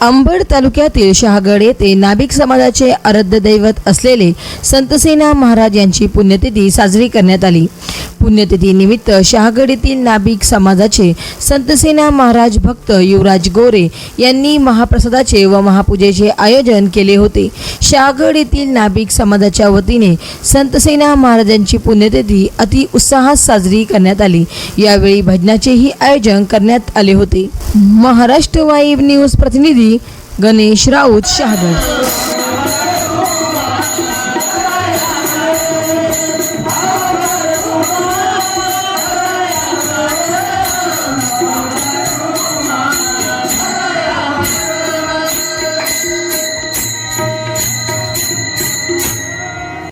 अंबड तालुक्यातील शहागड येथे नाभिक समाजाचे आराध्य दैवत असलेले संतसेना महाराज यांची पुण्यतिथी साजरी करण्यात आली। पुण्यतिथी निमित्त शहागड येथील नाभिक समाजाचे संतसेना महाराज भक्त युवराज गोरे यांनी महाप्रसादाचे व महापूजेचे आयोजन केले होते। शहागड येथील नाभिक समाजाच्या वतीने संतसेना महाराजांची पुण्यतिथी अति उत्साहात साजरी करण्यात आली। यावेळी भजनाचेही आयोजन करण्यात आले होते। महाराष्ट्र वाईब न्यूज प्रतिनिधी गणेश राऊत, शहागड।